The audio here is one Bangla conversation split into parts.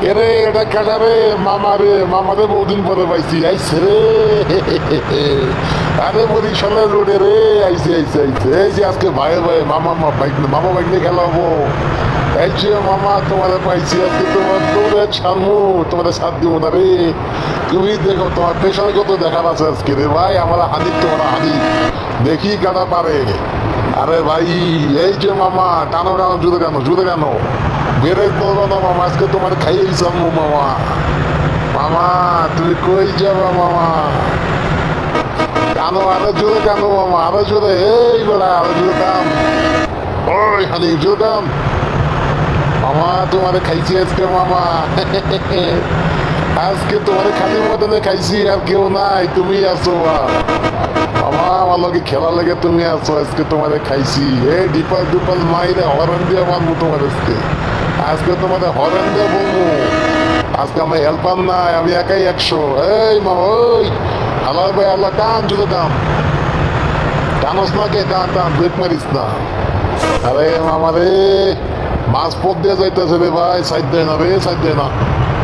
এরে এটা কাটা রে মামারে বহুদিন পরে পাইছি আইসে রে। আরে বরিশালের রোডে রে আইসে এই যে আজকে ভাই মামা বাইক নিয়ে খেলাবো। এই যে মামা তোমারে পাইছি আজকে, তোমার ছাড়বো, তোমার সাথ দিব না রে। তুমি দেখো তোমার পেশার কত দেখার আছে আজকে রে ভাই। আমার হানি তোমার হানি দেখি কাটা পারে। আরে ভাই এই যে মামা টানো জুড়ে কেন বেড়ে করবো না মামা, আজকে তোমার খাইয়েই যাবো মামা। মামা তুমি কই যাবা মামা? টানো আরো জোরে কেন মামা, আরো জোরে, এই বেড়া আরো জোরে কাম। ওই হানি জোরে কাম মামা, তোমারে খাইছি আজকে মামা। আজকে তোমারে খালির মতনে খাইছি, আর কেউ নাই, তুমি আছো মামা। আমার লগে খেলা লাগে তুমি আছো, আজকে তোমারে খাইছি। এই ডিপাল মাইরে হরেন দিয়ে মারবো তোমার আজকে তোমাদের হরেন দিয়ে বলবো। আজকে আমার হেল্পার নাই, আমি একাই 100। এই মামা ওই আল্লাহ ভাই আল্লাহ টান জুড়ে টানস না কে, টান ব্রেক মারিস না। আরে মামা রে মাছ পথ দিয়ে যাইতেছে রে ভাই, সাইড দেয় না রে, সাইড দেয় না।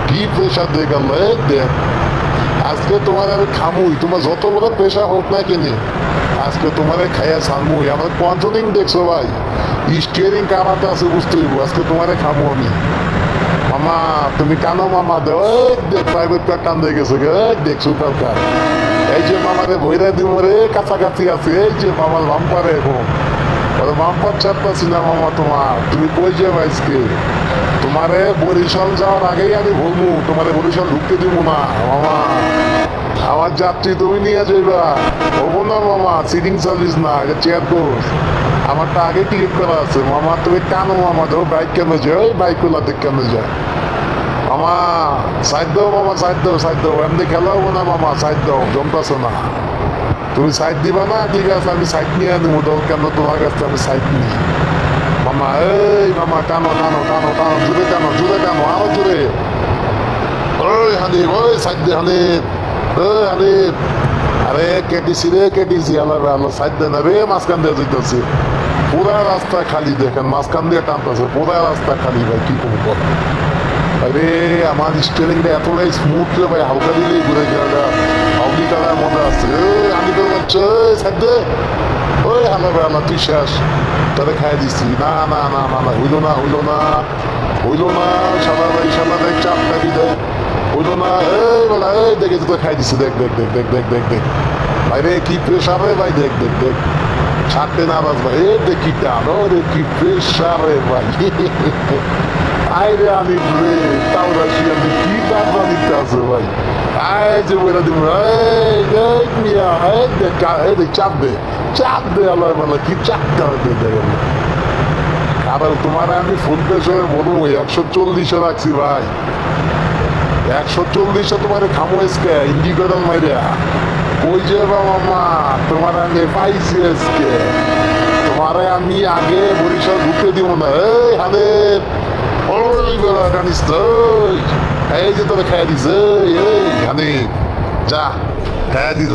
কি প্রেশার দিয়ে গেল দেখ। আজকে তোমার আমি খামুই, তোমার যত বড় প্রেশার হোক না কিনে আজকে তোমারে খাইয়া ছাড়মুই। আমার কন্ট্রোলিং দেখছো ভাই, স্টিয়ারিং কারাতে আছে বুঝতে হইব। আজকে তোমারে খামু আমি মামা। তুমি কানো মামা দে, দেখ প্রাইভেট কার টান দিয়ে গেছে গে, দেখ সুপার কার। এই যে মামারে ভৈরা দিব রে, কাছাকাছি আছে। এই যে মামার বাম্পারে এখন বাম্পার চাপতাছি না মামা তোমার। তুমি কই যাবে আজকে? তোমারে বরিশাল যাওয়ার আগেই আমি বলবো, তোমারে বরিশাল ঢুকতে দিব না মামা। আমার যাত্রী তুমি নিয়ে যাইবা, হবো না মামা। সিটিং সার্ভিস না, এটা চেয়ার কোর্স। আমারটা আগে টিকিট করা আছে মামা। তুমি টানো মামা, ধরো বাইক কেমনে যায়, ওই বাইক গুলা দেখ কেমনে যায় মামা। সাইড দাও মামা, সাইড দাও। এমনি খেলা হবো না মামা, সাইড দাও, জমতাছো না। তুমি সাইড দিবা না, ঠিক আছে আমি সাইড নিয়ে নেবো। দল কেন তোমার কাছে আমি সাইড নিই মামা। এই মামা টানো জুড়ে টানো আরো জুড়ে। ওই হানিফ, ওই সাইড দে হানিফ, ওই হানিফ। আরে কেটিসি আল্লাহ সাইড দেয় না রে, মাঝখান দিয়ে যেতেছে। পুরা রাস্তা খালি, দেখেন মাঝখান দিয়ে টানতেছে, পুরা রাস্তা খালি ভাই। কি করবো আরে আমার স্টিয়ারিংটা এতটাই স্মুথ রে ভাই, হালকা দিলেই ঘুরে গেলে হাউলি কালার মনে আছে। আমি তো বলছে সাইড দে। ওই হালা ভাই আল্লাহ তুই শেষ, তাহলে খাই দিচ্ছি। না হইলো না সাদা ভাই, সাদা দেখ চাপ খাই দেয়, হইলো না। এই বলা এই দেখে তো খাই দিচ্ছি, দেখ ভাই রে কি প্রেশার রে ভাই, দেখ ছাড়তে নারাজ ভাই। এ দেখি টানো রে, কি প্রেশার রে ভাই। আইরে আমি রে তাও রাশি, আমি কি টাকা দিতে আছে ভাই। আয় যে বইরা দিব, চাপ দে আল্লাহ বলা, কি চাপতে হবে দেখেন। আবার তোমার আমি ফোন পে সঙ্গে বলবো 140 রাখছি ভাই। 140 তোমার খামো আজকে ইন্ডিকেটর মাইরা। ওই যে মামা তোমার আমি পাইছি আজকে, তোমারে আমি আগে বরিশাল ঢুকতে দিব না। এই হালে ওই বেলা জানিস তো, এই যে তোরা খাই দিস। এই হানি যা খাই দিস।